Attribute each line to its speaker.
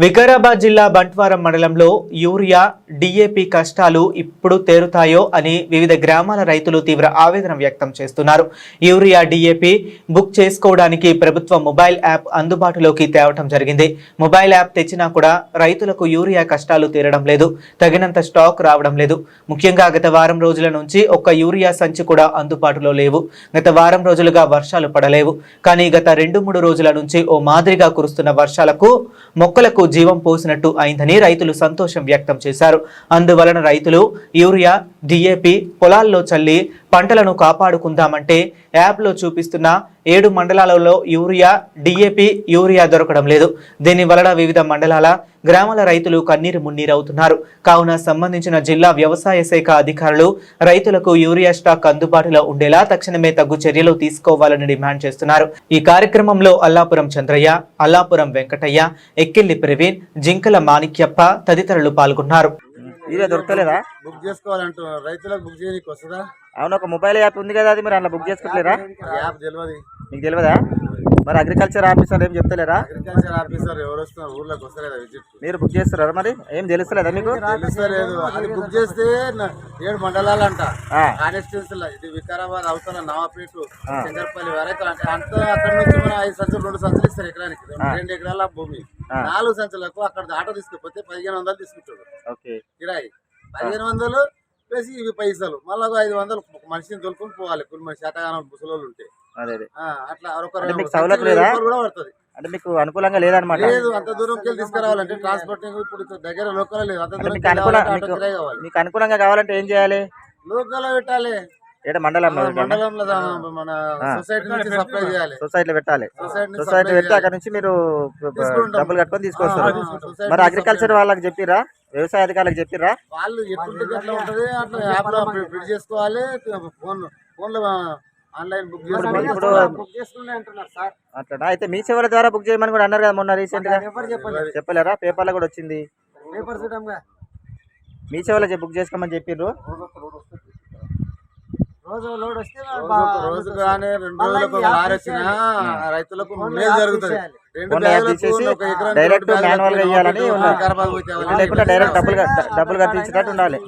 Speaker 1: వికారాబాద్ జిల్లా బంట్వారం మండలంలో urea DAP కష్టాలు ఇప్పుడు తేరుతాయో అని వివిధ గ్రామాల రైతులు తీవ్ర ఆవేదన వ్యక్తం చేస్తున్నారు. యూరియా డిఏపి బుక్ చేసుకోవడానికి ప్రభుత్వం మొబైల్ యాప్ అందుబాటులోకి తేవటం జరిగింది. మొబైల్ యాప్ తెచ్చినా కూడా రైతులకు యూరియా కష్టాలు తీరడం లేదు, తగినంత స్టాక్ రావడం లేదు. ముఖ్యంగా గత వారం రోజుల నుంచి ఒక్క యూరియా సంచి కూడా అందుబాటులో లేవు. గత వారం రోజులుగా వర్షాలు పడలేవు. కానీ గత 2-3 రోజుల నుంచి ఓ మాదిరిగా కురుస్తున్న వర్షాలకు మొక్కలకు జీవం పోసినట్టు అయిందని రైతులు సంతోషం వ్యక్తం చేశారు. అందువలన రైతులు యూరియా డిఏపి పొలాల్లో చల్లి పంటలను కాపాడుకుందామంటే యాప్లో చూపిస్తున్న 7 మండలాలలో యూరియా డిఏపి యూరియా దొరకడం లేదు. దీని వలన వివిధ మండలాల గ్రామాల రైతులు కన్నీరు మున్నీరవుతున్నారు. కావున సంబంధించిన జిల్లా వ్యవసాయ శాఖ అధికారులు రైతులకు యూరియా స్టాక్ అందుబాటులో ఉండేలా తక్షణమే తగు చర్యలు తీసుకోవాలని డిమాండ్ చేస్తున్నారు. ఈ కార్యక్రమంలో అల్లాపురం చంద్రయ్య, అల్లాపురం వెంకటయ్య, ఎక్కిల్లి ప్రవీణ్, జింకల మాణిక్యప్ప తదితరులు పాల్గొన్నారు.
Speaker 2: దొరకలేదా?
Speaker 3: బుక్ చేసుకోవాలంటున్నారు. రైతులకు బుక్ చేయడానికి వస్తుందా?
Speaker 2: అవును, ఒక మొబైల్ యాప్ ఉంది కదా, అది మీరు అలా బుక్ చేసుకోలేరా?
Speaker 3: యాప్ తెలియదు.
Speaker 2: మీకు తెలియదా? మరి అగ్రికల్చర్ ఆఫీసర్ ఏం చెప్తలేరా?
Speaker 3: అగ్రికల్చర్ ఆఫీసర్ ఎవరు వస్తున్నారు? ఊర్లోకి వస్తలేదా విజిట్?
Speaker 2: మీరు బుక్ చేస్తున్నారా? మరి ఏం తెలుస్తలేదా మీకు?
Speaker 3: తెలుస్తలేదు. అది బుక్ చేస్తే 7 మండలాలు అంట కాన్స్టిట్యూన్సీలో. ఇది వికారాబాద్ అవుతున్న నవాపేట శంకర్పల్లి వరకు అంతా. అక్కడ నుంచి మనం 5 సంచులు 2 సంచులు ఇస్తారు ఎకరానికి. 2 ఎకరాల భూమి 4 సంచులకు అక్కడ ఆటో తీసుకుపోతే 1500 తీసుకుంటాడు కిరాయి. 1500 ప్లస్ ఇవి పైసలు, మళ్ళీ 500 మనిషిని తోలుకొని పోవాలి. కొన్ని మనిషి శాతగానం ముసలోళ్ళు ఉంటే అట్లా కూడా పడుతుంది.
Speaker 2: అంటే మీకు అనుకూలంగా లేదనమాట?
Speaker 3: లేదు, అంత దూరంకి వెళ్ళి తీసుకురావాలంటే ట్రాన్స్పోర్టింగ్ ఇప్పుడు దగ్గర లోకల్ లేదు. అంత దూరం
Speaker 2: మీకు అనుకూలంగా కావాలంటే ఏం చేయాలి?
Speaker 3: లోకల్ పెట్టాలి.
Speaker 2: మండలంలో
Speaker 3: మన సొసైటీ నుంచి సప్లై చేయాలి.
Speaker 2: సొసైటీలో పెట్టాలి. సొసైటీ పెట్టి అక్కడ నుంచి మీరు డబ్బులు కట్టుకొని తీసుకొస్తారు. మరి అగ్రికల్చర్ వాళ్ళకి చెప్పిరా? వ్యవసాయ అధికారులకు చెప్పిరా?
Speaker 3: వాళ్ళు ఎప్పుడు అట్లా ఉంటుంది. అట్లా యాప్ లో ఫిట్ చేసుకోవాలి. ఫోన్లో ఆన్లైన్ బుక్
Speaker 2: చేసుకుంటున్నారు సార్. అట్లా అయితే మీ సేవల ద్వారా బుక్ చేయమని కూడా అన్నారు కదా మొన్న రీసెంట్ గా. చెప్పలేరా? పేపర్లో కూడా వచ్చింది. మీ సేవలో బుక్ చేసుకోమని చెప్పిర్రు.
Speaker 3: రోజు కానీ 2 రోజులకు లారీ వచ్చినా రైతులకు మేలు జరుగుతుంది.
Speaker 2: డైరెక్ట్ మాన్యువల్ గా ఇవ్వాలని, లేకుంటే డైరెక్ట్ డబ్బులు కట్టించినట్టు ఉండాలి.